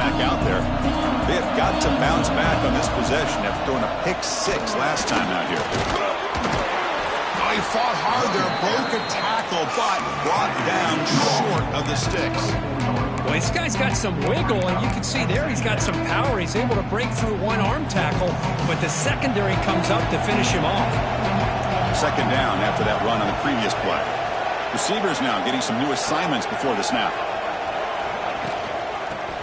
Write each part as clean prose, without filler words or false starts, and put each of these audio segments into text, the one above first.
back out there. They have got to bounce back on this possession after throwing a pick-6 last time out here. Oh, he fought hard there, broke a tackle, but brought down short of the sticks. Well, this guy's got some wiggle, and you can see there he's got some power. He's able to break through one arm tackle, but the secondary comes up to finish him off. Second down after that run on the previous play. Receivers now getting some new assignments before the snap.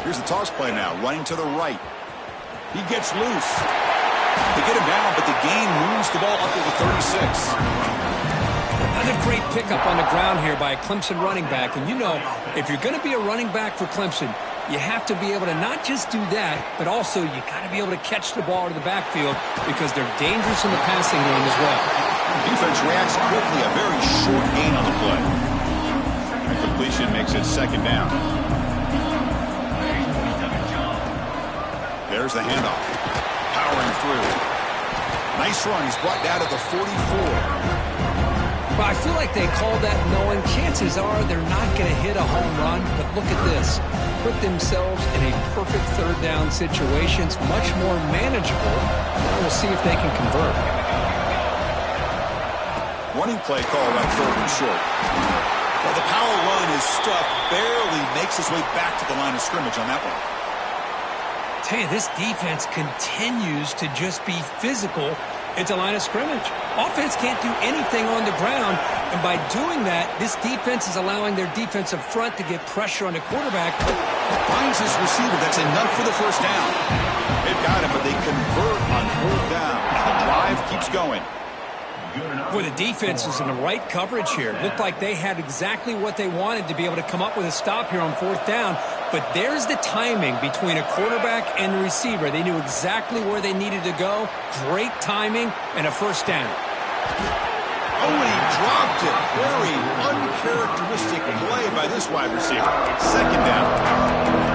Here's the toss play now, running to the right. He gets loose. They get him down, but the gain moves the ball up to the 36. Another great pickup on the ground here by a Clemson running back. And you know, if you're going to be a running back for Clemson, you have to be able to not just do that, but also you got to be able to catch the ball to the backfield because they're dangerous in the passing game as well. Defense reacts quickly, a very short gain on the play. The completion makes it second down. There's the handoff. Powering through. Nice run. He's brought down at the 44. Well, I feel like they called that knowing chances are they're not going to hit a home run. But look at this. Put themselves in a perfect third down situation. It's much more manageable. Now we'll see if they can convert. Running play call on third and short. Well, the power run is stuffed. Barely makes his way back to the line of scrimmage on that one. Tell you, this defense continues to just be physical at the line of scrimmage. Offense can't do anything on the ground, and by doing that, this defense is allowing their defensive front to get pressure on the quarterback. Finds his receiver. That's enough for the first down. They've got him, but they convert on fourth down. The drive keeps going. Boy, the defense was in the right coverage here. It looked like they had exactly what they wanted to be able to come up with a stop here on fourth down. But there's the timing between a quarterback and the receiver. They knew exactly where they needed to go. Great timing and a first down. Oh, and he dropped it. Very uncharacteristic play by this wide receiver. Second down.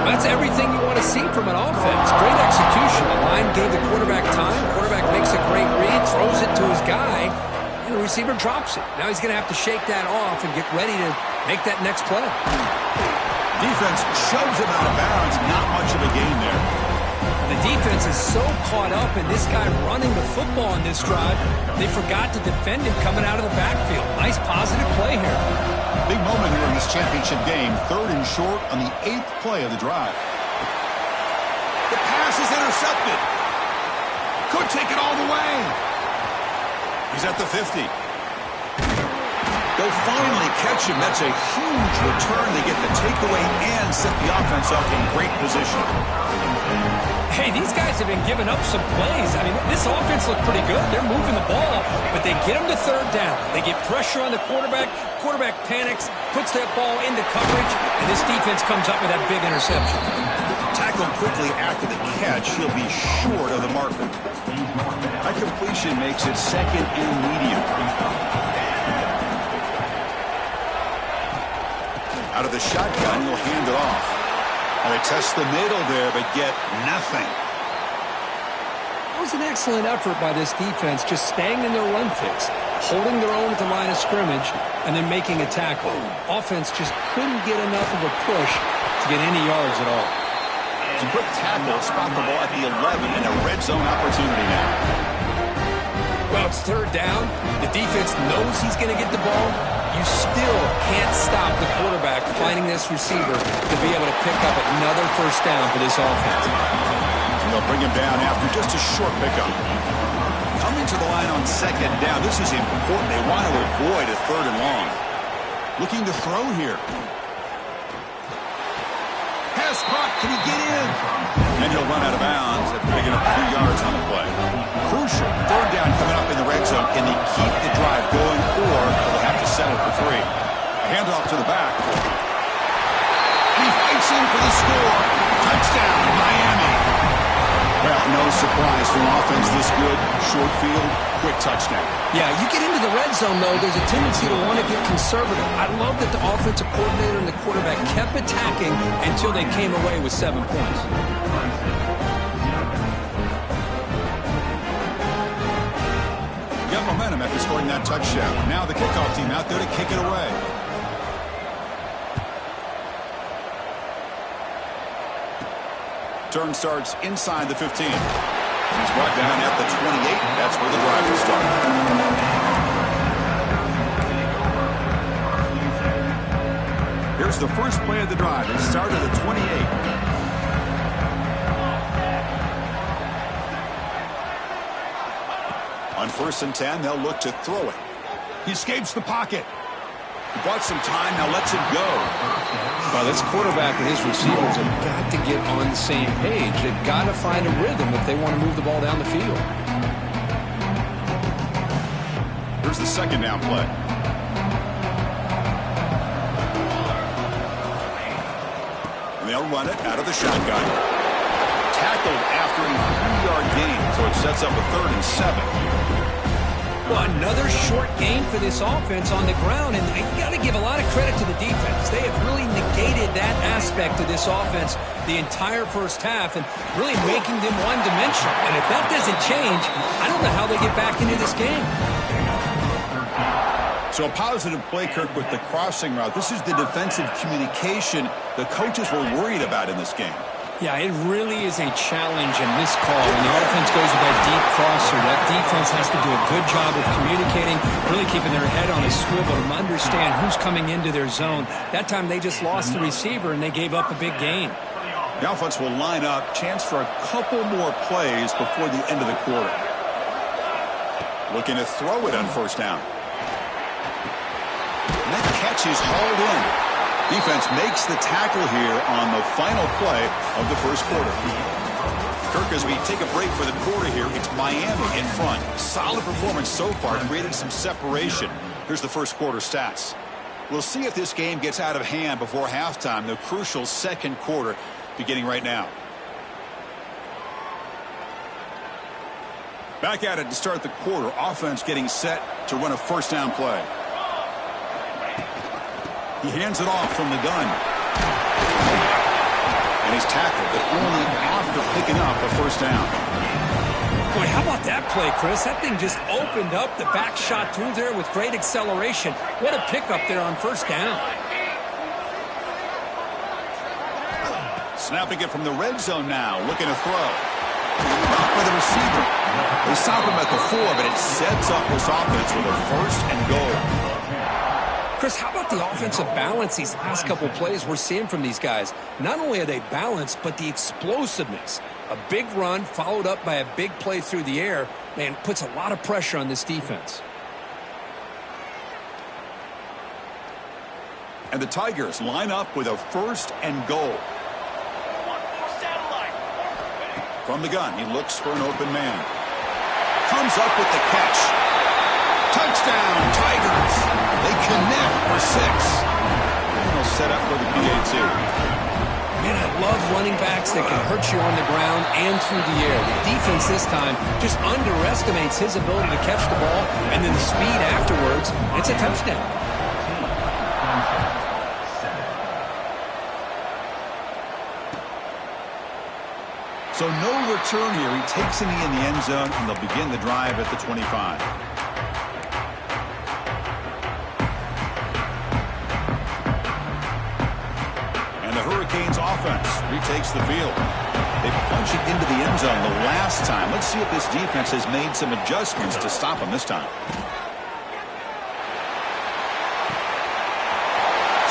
That's everything you want to see from an offense. Great execution. The line gave the quarterback time. Quarterback makes a great read, throws it to his guy, and the receiver drops it. Now he's going to have to shake that off and get ready to make that next play. Defense shoves him out of bounds. Not much of a gain there. The defense is so caught up in this guy running the football on this drive, they forgot to defend him coming out of the backfield. Nice positive play here. Big moment here in this championship game. Third and short on the 8th play of the drive. The pass is intercepted. Could take it all the way. He's at the 50. They'll finally catch him. That's a huge return. They get the takeaway and set the offense up in great position. Hey, these guys have been giving up some plays. I mean, this offense looked pretty good. They're moving the ball, but they get him to third down. They get pressure on the quarterback. Quarterback panics, puts that ball into coverage, and this defense comes up with that big interception. Tackled quickly after the catch. He'll be short of the marker. That completion makes it second and medium. Out of the shotgun, he'll hand it off. And they test the middle there, but get nothing. That was an excellent effort by this defense, just staying in their run fix, holding their own at the line of scrimmage, and then making a tackle. Offense just couldn't get enough of a push to get any yards at all. It's a quick tackle, spot the ball at the 11, and a red zone opportunity now. Well, it's third down. The defense knows he's going to get the ball. You still can't stop the quarterback finding this receiver to be able to pick up another first down for this offense. They'll bring him down after just a short pickup. Coming to the line on second down. This is important. They want to avoid a third and long. Looking to throw here. Pass caught. Can he get in? And he'll run out of bounds after picking up 3 yards on the play. Crucial. Third down coming up in the red zone. Can they keep the drive going, or they'll have to settle for 3? A handoff to the back. He fights in for the score. Touchdown, Miami. Well, no surprise for an offense this good. Short field, quick touchdown. Yeah, you get into the red zone, though, there's a tendency to want to get conservative. I love that the offensive coordinator and the quarterback kept attacking until they came away with 7 points. Got momentum after scoring that touchdown. Now the kickoff team out there to kick it away. Turn starts inside the 15. He's brought down at the 28. That's where the drive will start. Here's the first play of the drive. It started at the 28. On 1st and 10, they'll look to throw it. He escapes the pocket. He bought some time, now lets it go. Well, this quarterback and his receivers have got to get on the same page. They've got to find a rhythm if they want to move the ball down the field. Here's the second down play. And they'll run it out of the shotgun. Tackled after a 3-yard gain, so it sets up a 3rd and 7. Well, another short game for this offense on the ground, and you got to give a lot of credit to the defense. They have really negated that aspect of this offense the entire first half and really making them one-dimensional. And if that doesn't change, I don't know how they get back into this game. So a positive play, Kirk, with the crossing route. This is the defensive communication the coaches were worried about in this game. Yeah, it really is a challenge in this call. When the offense goes with that deep crosser, that defense has to do a good job of communicating, really keeping their head on a swivel to understand who's coming into their zone. That time they just lost the receiver and they gave up a big gain. The offense will line up. Chance for a couple more plays before the end of the quarter. Looking to throw it on 1st down. And that catch is hauled in. Defense makes the tackle here on the final play of the first quarter. Kirk, as we take a break for the quarter here, it's Miami in front. Solid performance so far, created some separation. Here's the first quarter stats. We'll see if this game gets out of hand before halftime, the crucial second quarter beginning right now. Back at it to start the quarter. Offense getting set to run a 1st down play. He hands it off from the gun. And he's tackled, but only after picking up a 1st down. Boy, how about that play, Chris? That thing just opened up. The back shot through there with great acceleration. What a pickup there on 1st down. Snapping it from the red zone now, looking to throw. Not by the receiver. They stop him at the 4, but it sets up this offense with a 1st and goal. Chris, how about the offensive balance these last couple plays we're seeing from these guys? Not only are they balanced, but the explosiveness. A big run followed up by a big play through the air, man, puts a lot of pressure on this defense. And the Tigers line up with a 1st and goal. From the gun, he looks for an open man. Comes up with the catch. Touchdown, Tigers. They connect for 6. And they'll set up for the PAT. Man, I love running backs that can hurt you on the ground and through the air. The defense this time just underestimates his ability to catch the ball, and then the speed afterwards, it's a touchdown. So no return here. He takes a knee in the end zone, and they'll begin the drive at the 25. Hurricanes offense retakes the field. They punch it into the end zone the last time. Let's see if this defense has made some adjustments to stop them this time.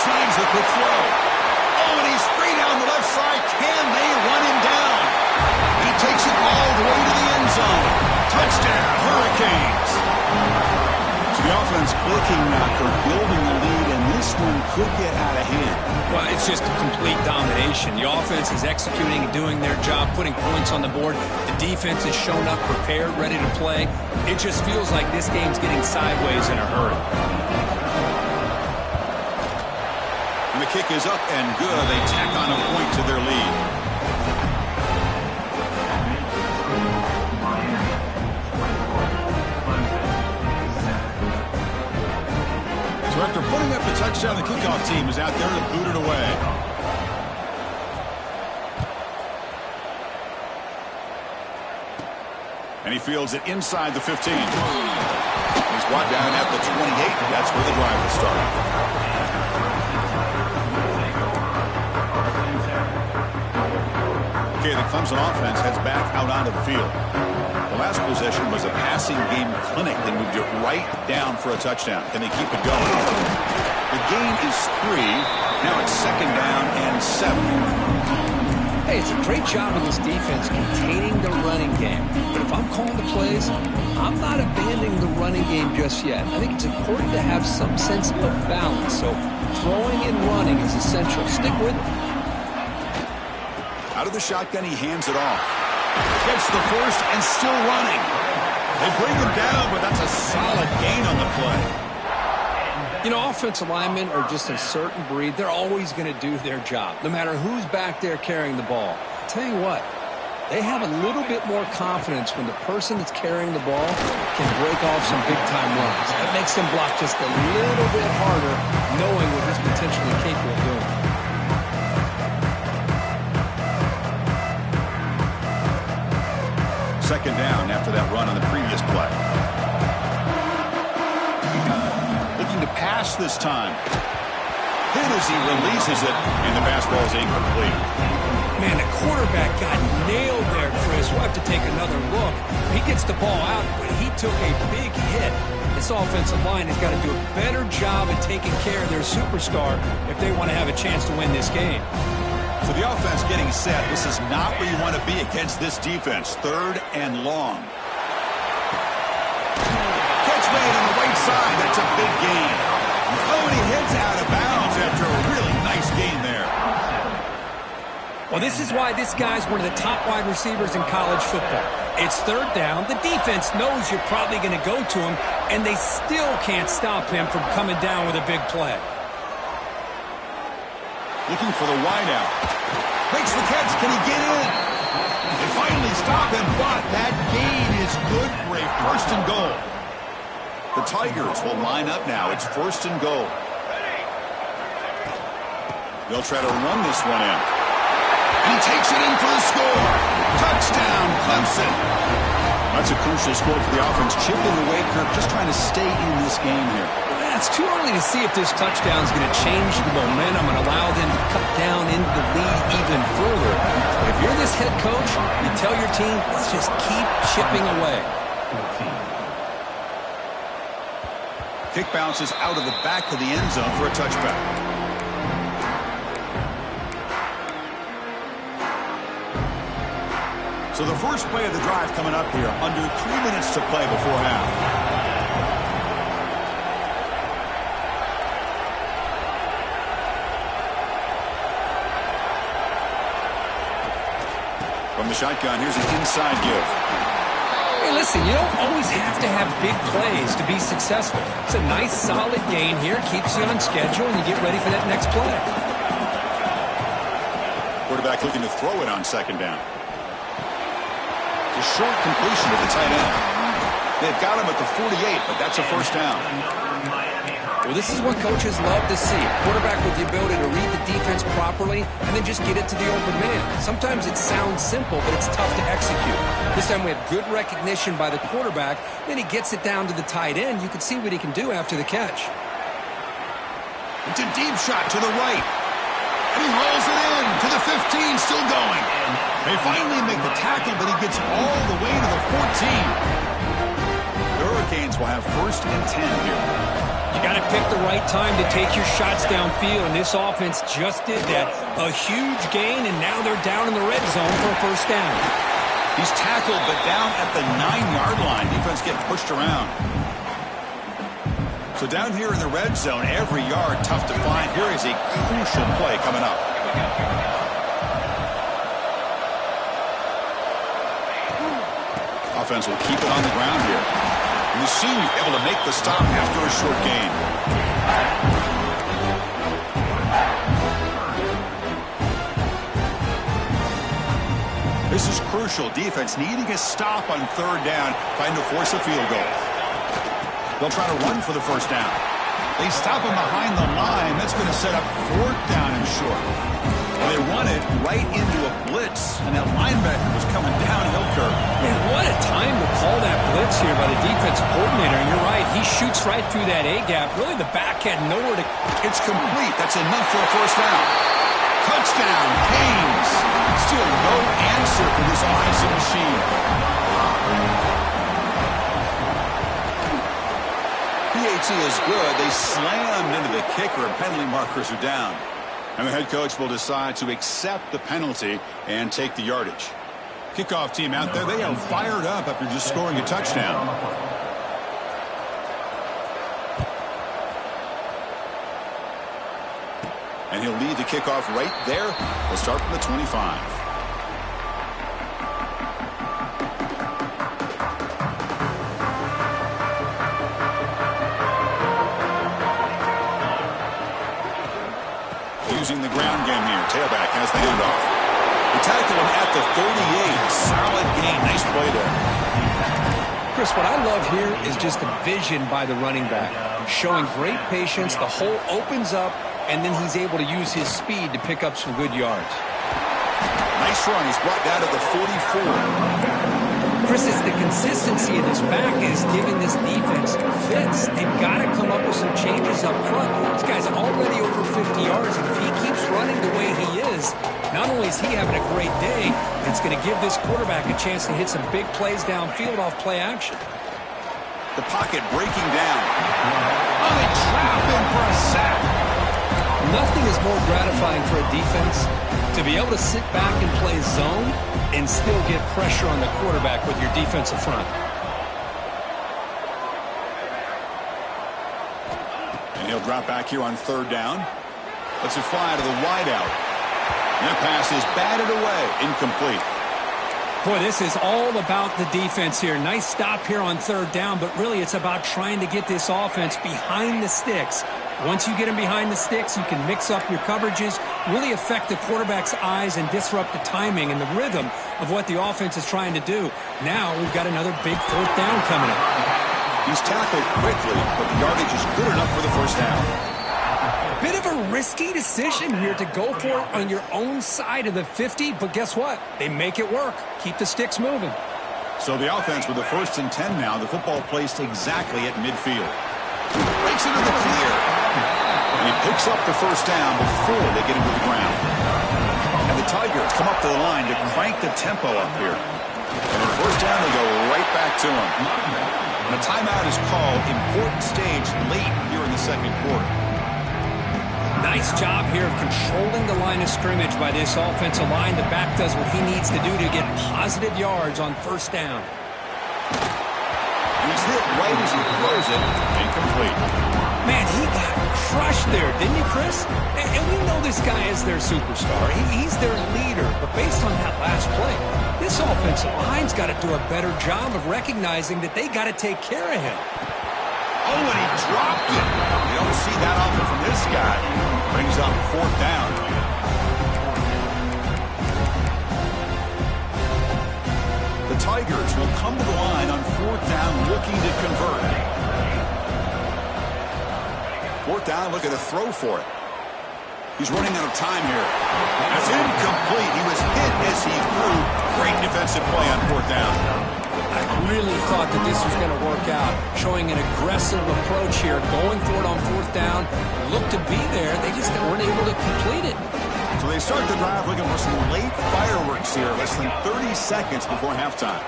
Snags the quick throw. Oh, and he's free down the left side. Can they run him down? He takes it all the way to the end zone. Touchdown, Hurricanes. So the offense clicking after building the lead, and this one could get out of hand. Well, it's just a complete domination. The offense is executing and doing their job, putting points on the board. The defense has shown up prepared, ready to play. It just feels like this game's getting sideways in a hurry. And the kick is up and good. They tack on a point to their lead. So after putting up the touchdown, the kickoff team is out there to boot it away. And he fields it inside the 15. He's brought down at the 28. That's where the drive will start. Okay, the Clemson offense heads back out onto the field. The last possession was a passing game clinic. They moved it right down for a touchdown. Can they keep it going? The gain is 3. Now it's 2nd down and 7. Hey, it's a great job of this defense containing the running game. But if I'm calling the plays, I'm not abandoning the running game just yet. I think it's important to have some sense of balance. So throwing and running is essential. Stick with it. Out of the shotgun, he hands it off. Gets the first and still running. They bring him down, but that's a solid gain on the play. You know, offensive linemen are just a certain breed. They're always going to do their job, no matter who's back there carrying the ball. I tell you what, they have a little bit more confidence when the person that's carrying the ball can break off some big-time runs. That makes them block just a little bit harder, knowing what he's potentially capable of doing. Second down after that run on the previous play. Looking to pass this time. Hit as he releases it, and the pass ball is incomplete. Man, the quarterback got nailed there, Chris. We'll have to take another look. He gets the ball out, but he took a big hit. This offensive line has got to do a better job at taking care of their superstar if they want to have a chance to win this game. So the offense getting set. This is not where you want to be against this defense. 3rd and long. Catch made on the right side. That's a big gain. Oh, and he heads out of bounds after a really nice gain there. Well, this is why this guy's one of the top wide receivers in college football. It's 3rd down. The defense knows you're probably going to go to him, and they still can't stop him from coming down with a big play. Looking for the wideout. Makes the catch. Can he get in? They finally stop him, but that gain is good for a 1st and goal. The Tigers will line up now. It's 1st and goal. They'll try to run this one in. And he takes it in for the score. Touchdown, Clemson. That's a crucial score for the offense. Chipping away, Kirk, just trying to stay in this game here. It's too early to see if this touchdown is going to change the momentum and allow them to cut down into the lead even further. If you're this head coach, you tell your team, let's just keep chipping away. Kick bounces out of the back of the end zone for a touchback. So the first play of the drive coming up here, under 3 minutes to play before half. From the shotgun, here's an inside give. Hey, listen, you don't always have to have big plays to be successful. It's a nice, solid gain here. Keeps you on schedule, and you get ready for that next play. Quarterback looking to throw it on 2nd down. It's a short completion to the tight end. They've got him at the 48, but that's a 1st down. Well, this is what coaches love to see. A quarterback with the ability to read the defense properly and then just get it to the open man. Sometimes it sounds simple, but it's tough to execute. This time we have good recognition by the quarterback. Then he gets it down to the tight end. You can see what he can do after the catch. It's a deep shot to the right. And he rolls it in to the 15, still going. They finally make the tackle, but he gets all the way to the 14. The Hurricanes will have 1st and 10 here. You got to pick the right time to take your shots downfield, and this offense just did that. A huge gain, and now they're down in the red zone for a 1st down. He's tackled, but down at the 9-yard line. Defense getting pushed around. So down here in the red zone, every yard tough to find. Here is a crucial play coming up. Offense will keep it on the ground here. And the senior able to make the stop after a short gain. This is crucial. Defense needing a stop on 3rd down, trying to force a field goal. They'll try to run for the 1st down. They stop him behind the line. That's going to set up 4th down and short. And they run it right into a blitz, and that linebacker was coming downhill, Kirk. Man, what a time to call that blitz here by the defensive coordinator. And you're right, he shoots right through that A-gap. Really, the back had nowhere to... It's complete. That's enough for a 1st down. Touchdown, Canes. Still no answer for this offensive machine. PAT is good. They slammed into the kicker, and penalty markers are down. And the head coach will decide to accept the penalty and take the yardage. Kickoff team out there, they are fired up after just scoring a touchdown. And he'll lead the kickoff right there. We'll start from the 25. Using the ground game here. Tailback has the handoff. They tackle him at the 38. Solid gain. Nice play there. Chris, what I love here is just the vision by the running back. Showing great patience. The hole opens up, and then he's able to use his speed to pick up some good yards. Nice run. He's brought down to the 44. Chris, it's the consistency of this back is giving this defense fits. They've got to come up with some changes up front. This guy's already over 50 yards, and if he keeps running the way he is, not only is he having a great day, it's going to give this quarterback a chance to hit some big plays downfield off play action. The pocket breaking down. Oh, they trap him for a sack. Nothing is more gratifying for a defense to be able to sit back and play zone and still get pressure on the quarterback with your defensive front. And he'll drop back here on third down. Let's it fly to the wideout. And that pass is batted away. Incomplete. Boy, this is all about the defense here. Nice stop here on third down, but really it's about trying to get this offense behind the sticks. Once you get them behind the sticks, you can mix up your coverages, really affect the quarterback's eyes and disrupt the timing and the rhythm of what the offense is trying to do. Now we've got another big fourth down coming up. He's tackled quickly, but the yardage is good enough for the first down. Bit of a risky decision here to go for it on your own side of the 50, but guess what? They make it work. Keep the sticks moving. So the offense with the 1st and 10 now. The football placed exactly at midfield. Breaks into the clear. And he picks up the first down before they get him to the ground. And the Tigers come up to the line to crank the tempo up here. And on first down, they go right back to him. And a timeout is called. Important stage late here in the second quarter. Nice job here of controlling the line of scrimmage by this offensive line. The back does what he needs to do to get positive yards on first down. He's hit right as he throws it. Incomplete. Man, he got crushed there, didn't he, Chris? And we know this guy is their superstar. He's their leader. But based on that last play, this offensive line's got to do a better job of recognizing that they got to take care of him. Oh, and he dropped it. You don't see that often from this guy. Brings up fourth down. The Tigers will come to the line on fourth down looking to convert. Fourth down, looking to throw for it. He's running out of time here. That's incomplete. He was hit as he threw. Great defensive play on fourth down. I really thought that this was going to work out, showing an aggressive approach here, going for it on fourth down. Looked to be there. They just weren't able to complete it. So they start the drive looking for some late fireworks here, less than 30 seconds before halftime.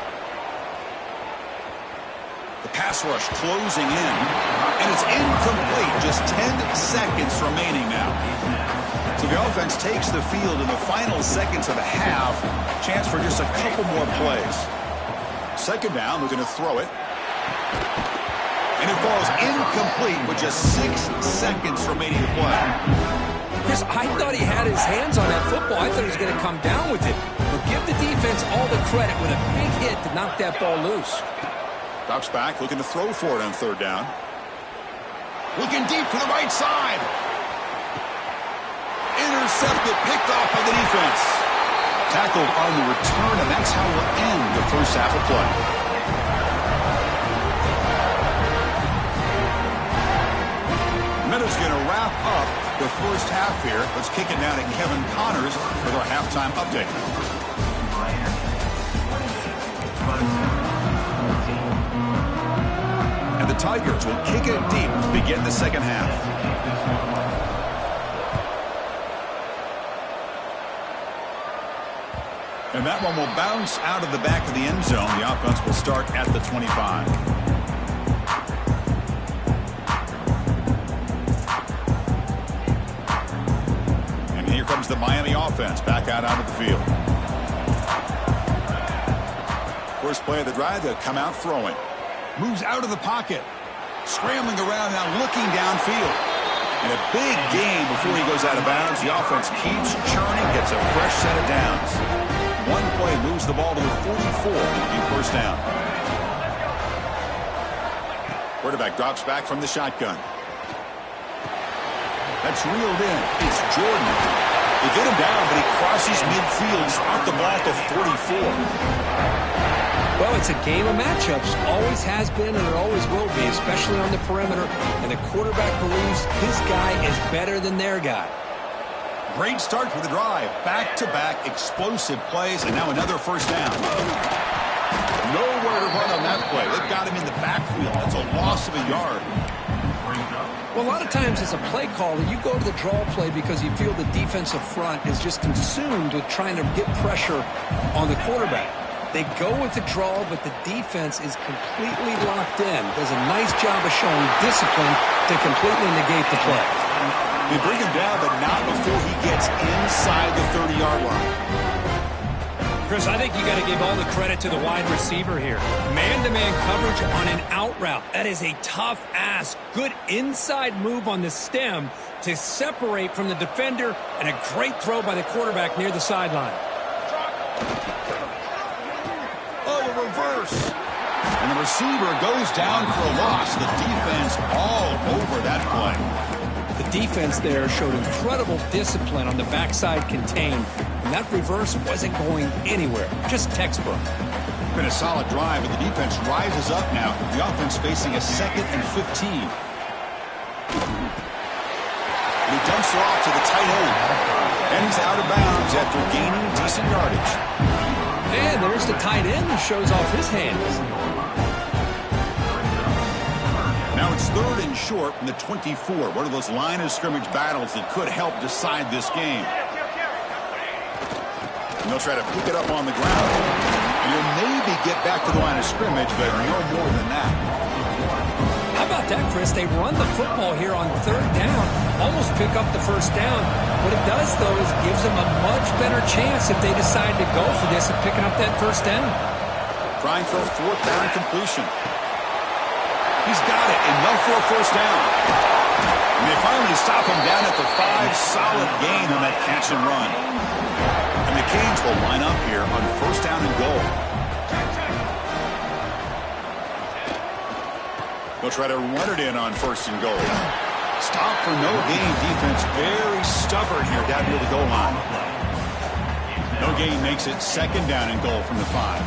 The pass rush closing in, and it's incomplete. Just 10 seconds remaining now. So the offense takes the field in the final seconds of the half. Chance for just a couple more plays. Second down, looking to throw it. And it falls incomplete with just 6 seconds remaining to play. Chris, I thought he had his hands on that football. I thought he was going to come down with it. But give the defense all the credit with a big hit to knock that ball loose. Drops back, looking to throw for it on third down. Looking deep to the right side. Intercepted, picked off by the defense. Tackled on the return, and that's how we'll end the first half of play. Minutes going to wrap up the first half here. Let's kick it down to Kevin Connors with our halftime update. And the Tigers will kick it deep to begin the second half. And that one will bounce out of the back of the end zone. The offense will start at the 25. And here comes the Miami offense back out onto the field. First play of the drive, they'll come out throwing. Moves out of the pocket. Scrambling around now, looking downfield. And a big gain before he goes out of bounds. The offense keeps churning, gets a fresh set of downs. One play moves the ball to the 44 in first down. Quarterback drops back from the shotgun. That's reeled in. It's Jordan. They get him down, but he crosses midfield, out the ball to 44. Well, it's a game of matchups. Always has been and it always will be, especially on the perimeter. And the quarterback believes his guy is better than their guy. Great start for the drive. Back-to-back explosive plays, and now another first down. Nowhere to run on that play. They've got him in the backfield. That's a loss of a yard. Well, a lot of times as a play caller, you go to the draw play because you feel the defensive front is just consumed with trying to get pressure on the quarterback. They go with the draw, but the defense is completely locked in. Does a nice job of showing discipline to completely negate the play. They bring him down, but not before he gets inside the 30-yard line. Chris, I think you got to give all the credit to the wide receiver here. Man-to-man coverage on an out route. That is a tough ask. Good inside move on the stem to separate from the defender, and a great throw by the quarterback near the sideline. Reverse. And the receiver goes down for a loss. The defense all over that play. The defense there showed incredible discipline on the backside contained. And that reverse wasn't going anywhere. Just textbook. Been a solid drive, and the defense rises up now. The offense facing a 2nd and 15. And he dumps it off to the tight end. And he's out of bounds after gaining decent yardage. And there's the tight end who shows off his hands. Now it's 3rd and short from the 24. One of those line of scrimmage battles that could help decide this game. And they'll try to pick it up on the ground. And he'll maybe get back to the line of scrimmage, but no more than that. How about that, Chris? They run the football here on 3rd down. Almost pick up the first down. What it does, though, is gives them a much better chance if they decide to go for this of picking up that first down. Trying for a 4th down completion. He's got it, enough for a first down. And they finally stop him down at the 5. Solid gain on that catch and run. And the Canes will line up here on 1st down and goal. They'll try to run it in on 1st and goal. Stop for no gain. Defense very stubborn here down near the goal line. No gain makes it 2nd down and goal from the 5.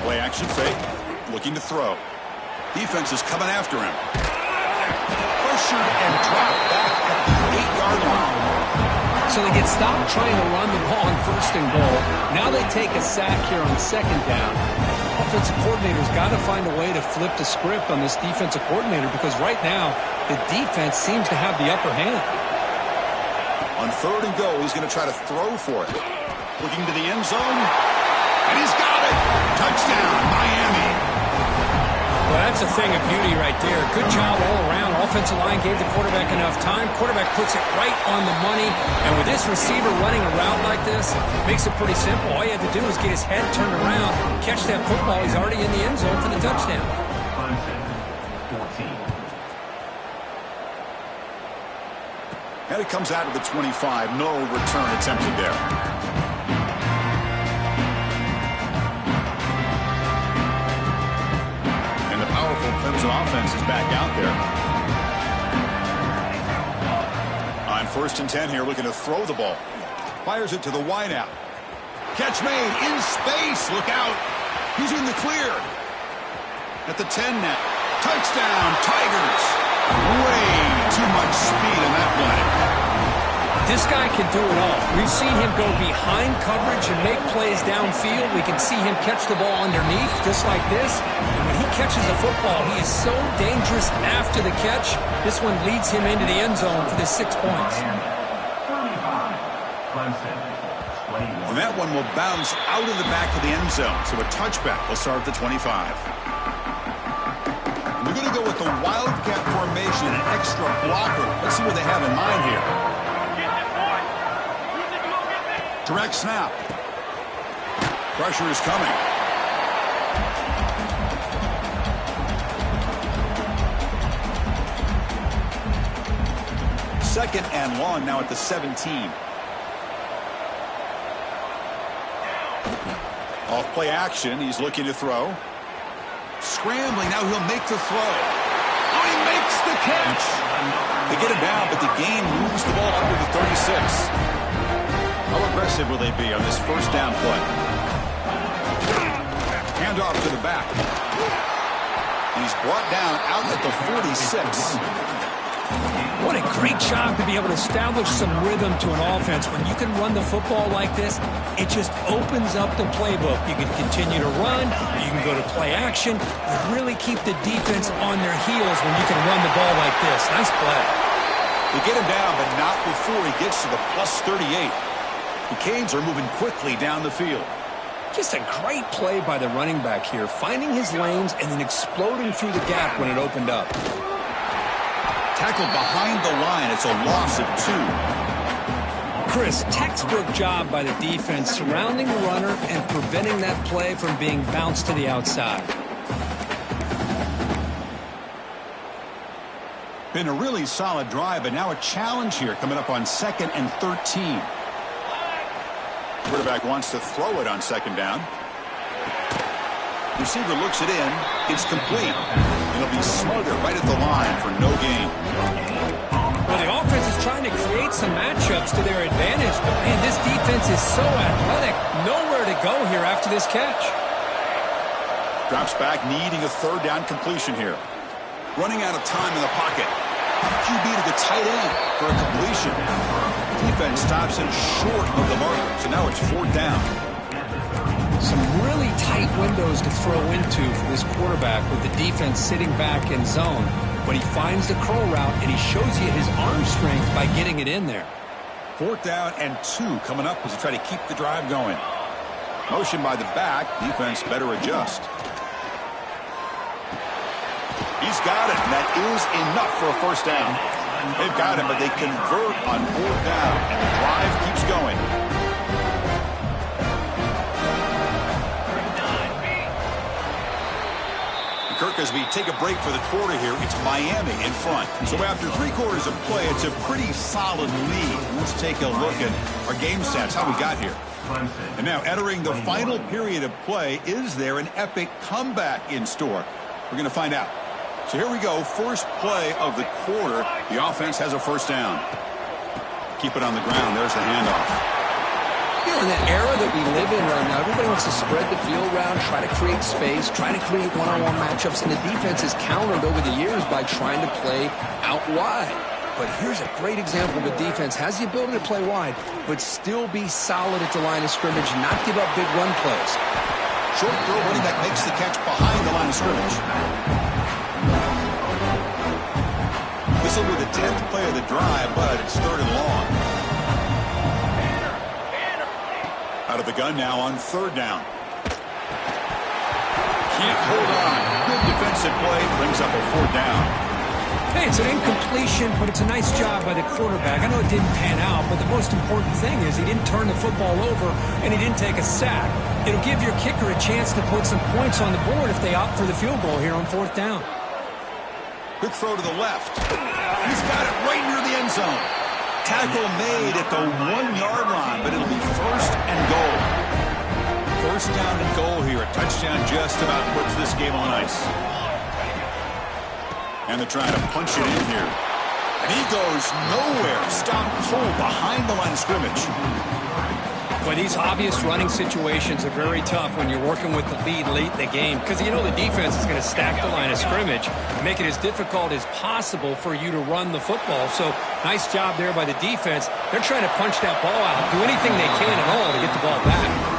Play action fake. Looking to throw. Defense is coming after him. Pressured and dropped back at the 8-yard line. So they get stopped trying to run the ball on 1st and goal. Now they take a sack here on 2nd down. Offensive coordinator's got to find a way to flip the script on this defensive coordinator because right now the defense seems to have the upper hand. On 3rd and goal, he's going to try to throw for it. Looking to the end zone, and he's got it. Touchdown, Miami. Well, that's a thing of beauty right there. Good job all around. Offensive line gave the quarterback enough time. Quarterback puts it right on the money. And with this receiver running a route like this, makes it pretty simple. All you have to do is get his head turned around, catch that football. He's already in the end zone for the touchdown. And it comes out of the 25. No return attempted there. Powerful Clemson offense is back out there. On 1st and 10 here, looking to throw the ball. Fires it to the wideout. Catch made in space. Look out. He's in the clear. At the 10 net. Touchdown, Tigers. Way too much speed in that play. This guy can do it all. We've seen him go behind coverage and make plays downfield. We can see him catch the ball underneath just like this. And when he catches a football, he is so dangerous after the catch. This one leads him into the end zone for the 6 points. And that one will bounce out of the back of the end zone. So a touchback will start at the 25. They're going to go with the wildcat formation, an extra blocker. Let's see what they have in mind here. Direct snap. Pressure is coming. Second and long now at the 17. Off play action. He's looking to throw. Scrambling. Now he'll make the throw. Oh, he makes the catch. They get him down, but the game moves the ball under the 36. How aggressive will they be on this first down play? Handoff to the back. He's brought down out at the 46. What a great job to be able to establish some rhythm to an offense. When you can run the football like this, it just opens up the playbook. You can continue to run. You can go to play action. You really keep the defense on their heels when you can run the ball like this. Nice play. They get him down, but not before he gets to the plus 38. The Canes are moving quickly down the field. Just a great play by the running back here, finding his lanes and then exploding through the gap when it opened up. Tackled behind the line. It's a loss of 2. Chris, textbook job by the defense surrounding the runner and preventing that play from being bounced to the outside. Been a really solid drive, but now a challenge here coming up on 2nd and 13. Quarterback wants to throw it on 2nd down. Receiver looks it in. It's complete. It'll be smothered right at the line for no gain. Well, the offense is trying to create some matchups to their advantage, but man, this defense is so athletic. Nowhere to go here after this catch. Drops back, needing a 3rd down completion here. Running out of time in the pocket. QB to the tight end for a completion. Defense stops him short of the mark, so now it's 4th down. Some really tight windows to throw into for this quarterback with the defense sitting back in zone. But he finds the curl route, and he shows you his arm strength by getting it in there. 4th down and 2 coming up as they try to keep the drive going. Motion by the back. Defense better adjust. He's got it, and that is enough for a 1st down. They've got him, but they convert on 4th down, and the drive keeps going. Kirk, as we take a break for the quarter here, it's Miami in front. So after 3 quarters of play, it's a pretty solid lead. Let's take a look at our game stats, how we got here. And now entering the final period of play, is there an epic comeback in store? We're going to find out. So here we go, first play of the quarter. The offense has a 1st down. Keep it on the ground. There's the handoff. You know, in the era that we live in right now, everybody wants to spread the field around, try to create space, try to create one-on-one matchups, and the defense has countered over the years by trying to play out wide. But here's a great example of a defense has the ability to play wide, but still be solid at the line of scrimmage, not give up big run plays. Short throw, running back makes the catch behind the line of scrimmage. This will be the 10th play of the drive, but it's 3rd and long. Out of the gun now on 3rd down. Can't hold on. Good defensive play. Brings up a 4th down. Hey, it's an incompletion, but it's a nice job by the quarterback. I know it didn't pan out, but the most important thing is he didn't turn the football over and he didn't take a sack. It'll give your kicker a chance to put some points on the board if they opt for the field goal here on 4th down. Quick throw to the left. He's got it right near the end zone. Tackle made at the 1-yard line, but it'll be 1st and goal. 1st down and goal here. A touchdown just about puts this game on ice. And they're trying to punch it in here. And he goes nowhere. Stop cold behind the line of scrimmage. Well, these obvious running situations are very tough when you're working with the lead late in the game because you know the defense is going to stack the line of scrimmage and make it as difficult as possible for you to run the football. So nice job there by the defense. They're trying to punch that ball out, do anything they can at all to get the ball back.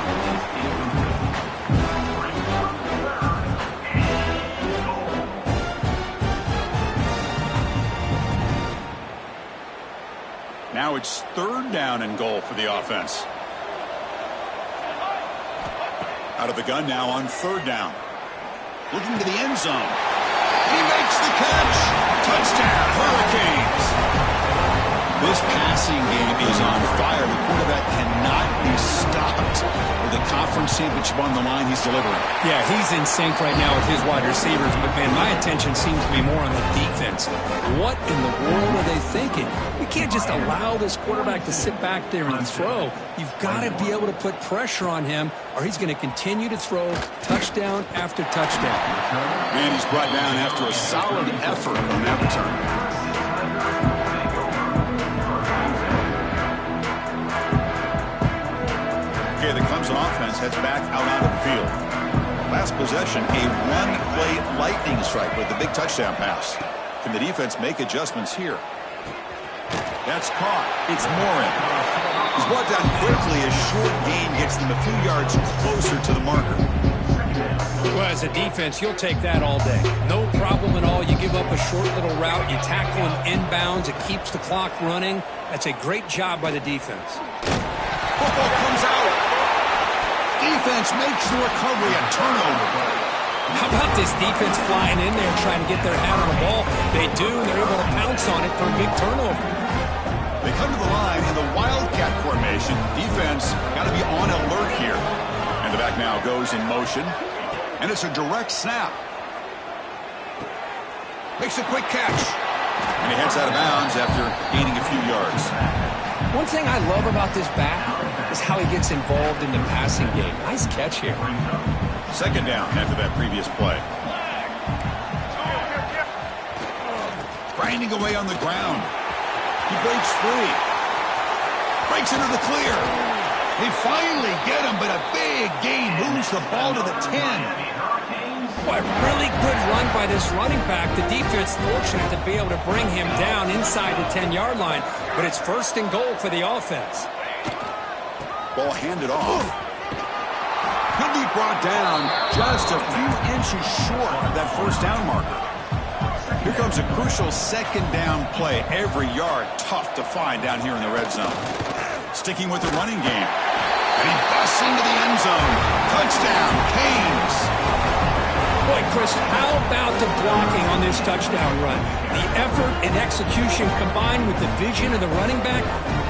Now it's 3rd down and goal for the offense. Out of the gun now on 3rd down. Looking to the end zone. He makes the catch. Touchdown, Hurricanes. This passing game is on fire. The quarterback cannot be stopped. With the conference championship on the line, he's delivering. Yeah, he's in sync right now with his wide receivers. But, man, my attention seems to be more on the defense. What in the world are they thinking? You can't just allow this quarterback to sit back there and throw. You've got to be able to put pressure on him, or he's going to continue to throw touchdown after touchdown. And he's brought down after a solid effort on that return. Okay, the Clemson offense heads back out onto the field. Last possession, a one-play lightning strike with the big touchdown pass. Can the defense make adjustments here? That's caught. It's Morin. He's brought down quickly. A short gain gets them a few yards closer to the marker. Well, as a defense, you'll take that all day. No problem at all. You give up a short little route. You tackle him inbounds. It keeps the clock running. That's a great job by the defense. Football comes out. Defense makes the recovery a turnover. How about this defense flying in there trying to get their hat on the ball? They do, and they're able to pounce on it for a big turnover. They come to the line in the Wildcat formation. Defense got to be on alert here. And the back now goes in motion. And it's a direct snap. Makes a quick catch. And he heads out of bounds after gaining a few yards. One thing I love about this back is how he gets involved in the passing game. Nice catch here. 2nd down after that previous play. Grinding away on the ground. He breaks free. Breaks into the clear. They finally get him, but a big gain moves the ball to the 10. Boy, really good run by this running back. The defense fortunate to be able to bring him down inside the 10-yard line, but it's 1st and goal for the offense. Ball handed off. He'll be brought down just a few inches short of that 1st down marker. Here comes a crucial 2nd down play. Every yard tough to find down here in the red zone. Sticking with the running game. And he busts into the end zone. Touchdown, Canes. Boy, Chris, how about the blocking on this touchdown run? The effort and execution combined with the vision of the running back,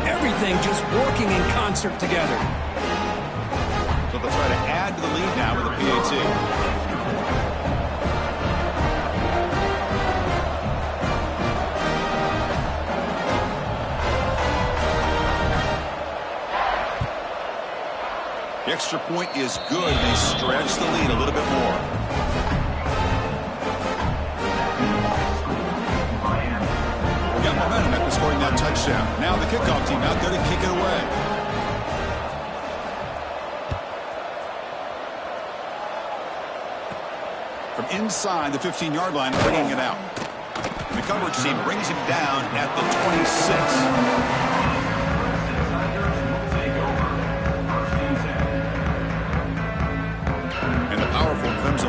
everything just working in concert together. So they'll try to add to the lead now with a PAT. The extra point is good. They stretch the lead a little bit more. Got momentum after scoring that touchdown. Now the kickoff team out there to kick it away. From inside the 15-yard line, bringing it out. The coverage team brings him down at the 26.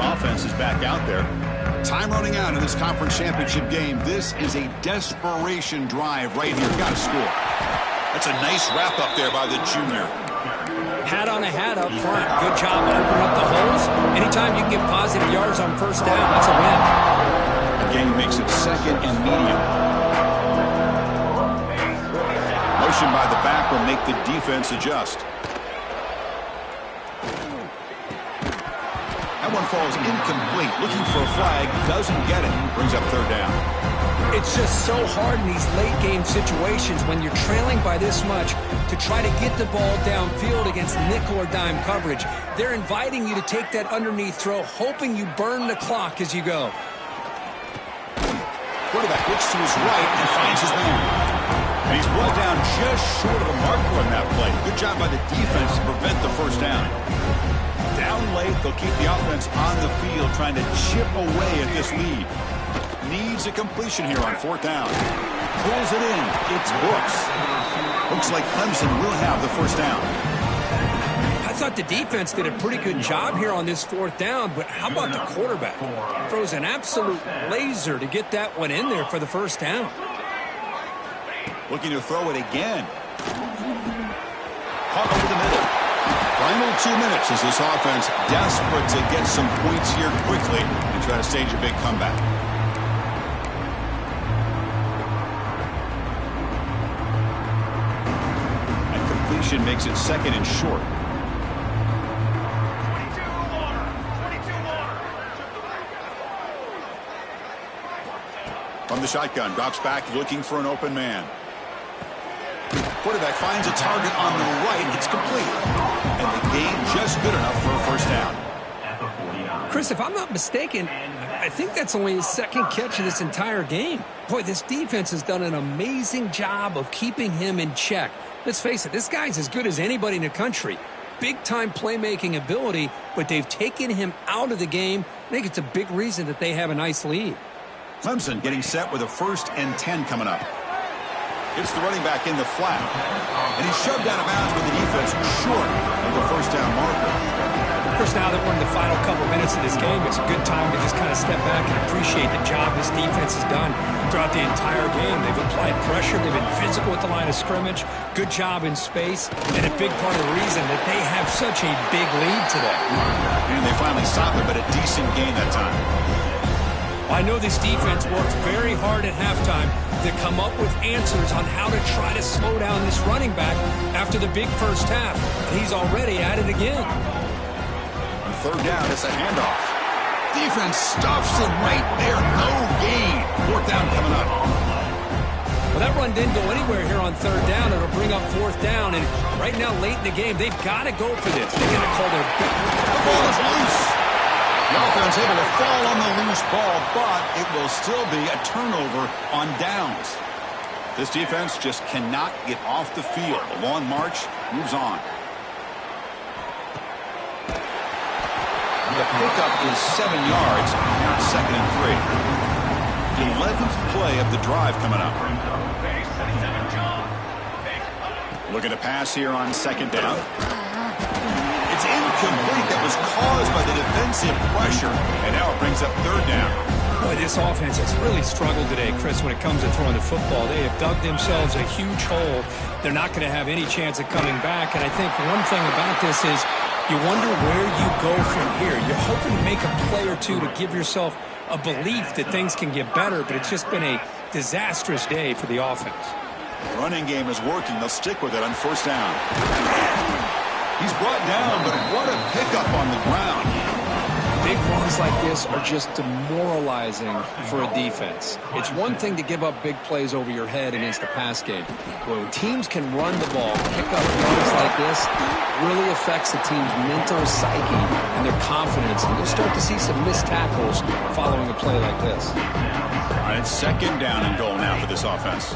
Offense is back out there. Time running out in this conference championship game. This is a desperation drive right here. Got to score. That's a nice wrap up there by the junior. Hat on a hat up front. Good job opening up the holes. Anytime you can get positive yards on 1st down, that's a win. The game makes it 2nd and medium. Motion by the back will make the defense adjust. That one falls incomplete. Looking for a flag. Doesn't get it. Brings up 3rd down. It's just so hard in these late-game situations when you're trailing by this much to try to get the ball downfield against nickel or dime coverage. They're inviting you to take that underneath throw, hoping you burn the clock as you go. Quarterback looks to his right and finds his man. And he's brought down just short of a marker on that play. Good job by the defense to prevent the 1st down. Down late, they'll keep the offense on the field trying to chip away at this lead. Needs a completion here on 4th down. Pulls it in. It's Brooks. Looks like Clemson will have the 1st down. I thought the defense did a pretty good job here on this 4th down, but how about the quarterback? Throws an absolute laser to get that one in there for the 1st down. Looking to throw it again. Caught over the middle. Final 2 minutes as this offense desperate to get some points here quickly and try to stage a big comeback. And completion makes it 2nd and short. From the shotgun, drops back looking for an open man. Quarterback finds a target on the right. It's complete. And the gain just good enough for a first down. Chris, if I'm not mistaken, I think that's only his 2nd catch of this entire game. Boy, this defense has done an amazing job of keeping him in check. Let's face it, this guy's as good as anybody in the country. Big-time playmaking ability, but they've taken him out of the game. I think it's a big reason that they have a nice lead. Clemson getting set with a 1st and 10 coming up. It's the running back in the flat. And he's shoved out of bounds with the defense short of the first down marker. Of course, now that we're in the final couple minutes of this game, it's a good time to just kind of step back and appreciate the job this defense has done throughout the entire game. They've applied pressure. They've been physical at the line of scrimmage. Good job in space. And a big part of the reason that they have such a big lead today. And they finally stopped it, but a decent gain that time. I know this defense worked very hard at halftime to come up with answers on how to try to slow down this running back after the big first half. And he's already at it again. On 3rd down, it's a handoff. Defense stuffs him right there. No gain. 4th down coming up. Well, that run didn't go anywhere here on 3rd down. It'll bring up 4th down. And right now, late in the game, they've got to go for this. They're going to call their... The ball is loose. The offense able to fall on the loose ball, but it will still be a turnover on downs. This defense just cannot get off the field. The long march moves on. The pickup is 7 yards. Now it's 2nd and 3. The 11th play of the drive coming up. Looking to pass here on 2nd down. It's incomplete. That was caused by the defensive pressure, and now it brings up 3rd down. Boy, this offense has really struggled today, Chris, when it comes to throwing the football. They have dug themselves a huge hole. They're not going to have any chance of coming back, and I think one thing about this is you wonder where you go from here. You're hoping to make a play or two to give yourself a belief that things can get better, but it's just been a disastrous day for the offense. The running game is working. They'll stick with it on 1st down. He's brought down, but what a pickup on the ground. Big runs like this are just demoralizing for a defense. It's one thing to give up big plays over your head against the pass game. When teams can run the ball, pick up runs like this, it really affects the team's mental psyche and their confidence. And you'll start to see some missed tackles following a play like this. All right, 2nd down and goal now for this offense.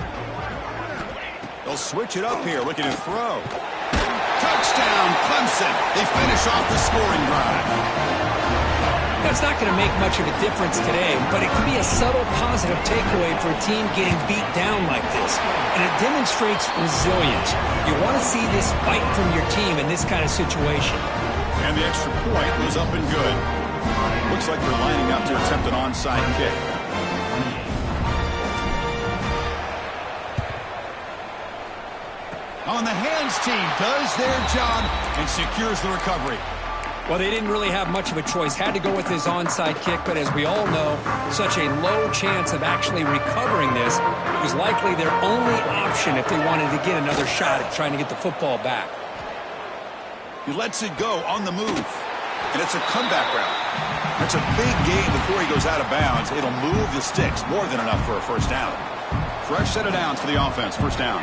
They'll switch it up here, looking to throw. Touchdown, Clemson. They finish off the scoring drive. That's not going to make much of a difference today, but it could be a subtle positive takeaway for a team getting beat down like this. And it demonstrates resilience. You want to see this fight from your team in this kind of situation. And the extra point was up and good. Looks like they're lining up to attempt an onside kick. On the hands team does their job and secures the recovery. Well, they didn't really have much of a choice. Had to go with his onside kick, but as we all know, such a low chance of actually recovering this. It was likely their only option if they wanted to get another shot at trying to get the football back. He lets it go on the move, and it's a comeback route. That's a big gain before he goes out of bounds. It'll move the sticks, more than enough for a 1st down. Fresh set of downs for the offense, 1st down.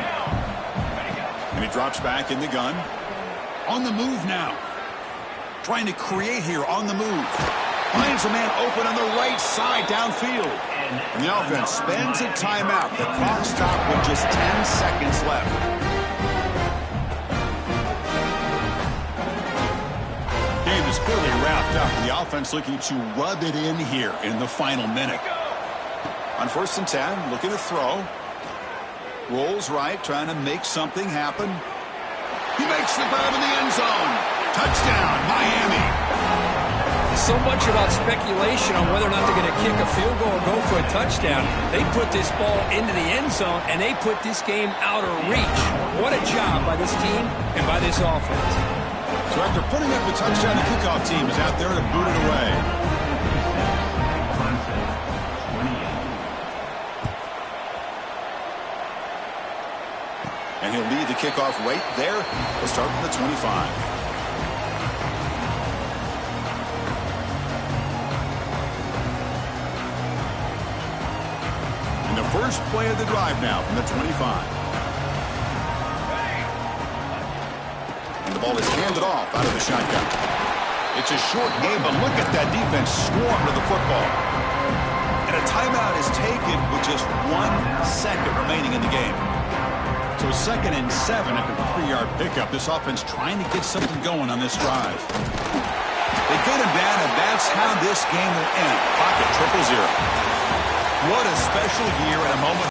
And he drops back in the gun. On the move now. Trying to create here on the move. Finds a man open on the right side downfield. And the offense spends a timeout. The clock stopped with just 10 seconds left. Game is clearly wrapped up. The offense looking to rub it in here in the final minute. On 1st and 10, looking to throw. Rolls right, trying to make something happen. He makes the grab in the end zone. Touchdown, Miami. So much about speculation on whether or not they're going to kick a field goal or go for a touchdown. They put this ball into the end zone, and they put this game out of reach. What a job by this team and by this offense. So after putting up the touchdown, the kickoff team is out there to boot it away. And he'll lead the kickoff right there. We'll start from the 25. First play of the drive now from the 25. And the ball is handed off out of the shotgun. It's a short game, but look at that defense swarm to the football. And a timeout is taken with just 1 second remaining in the game. So 2nd and 7 after the 3-yard pickup. This offense trying to get something going on this drive. They get him down, and that's how this game will end. Pocket 0-0. What a special year and a moment.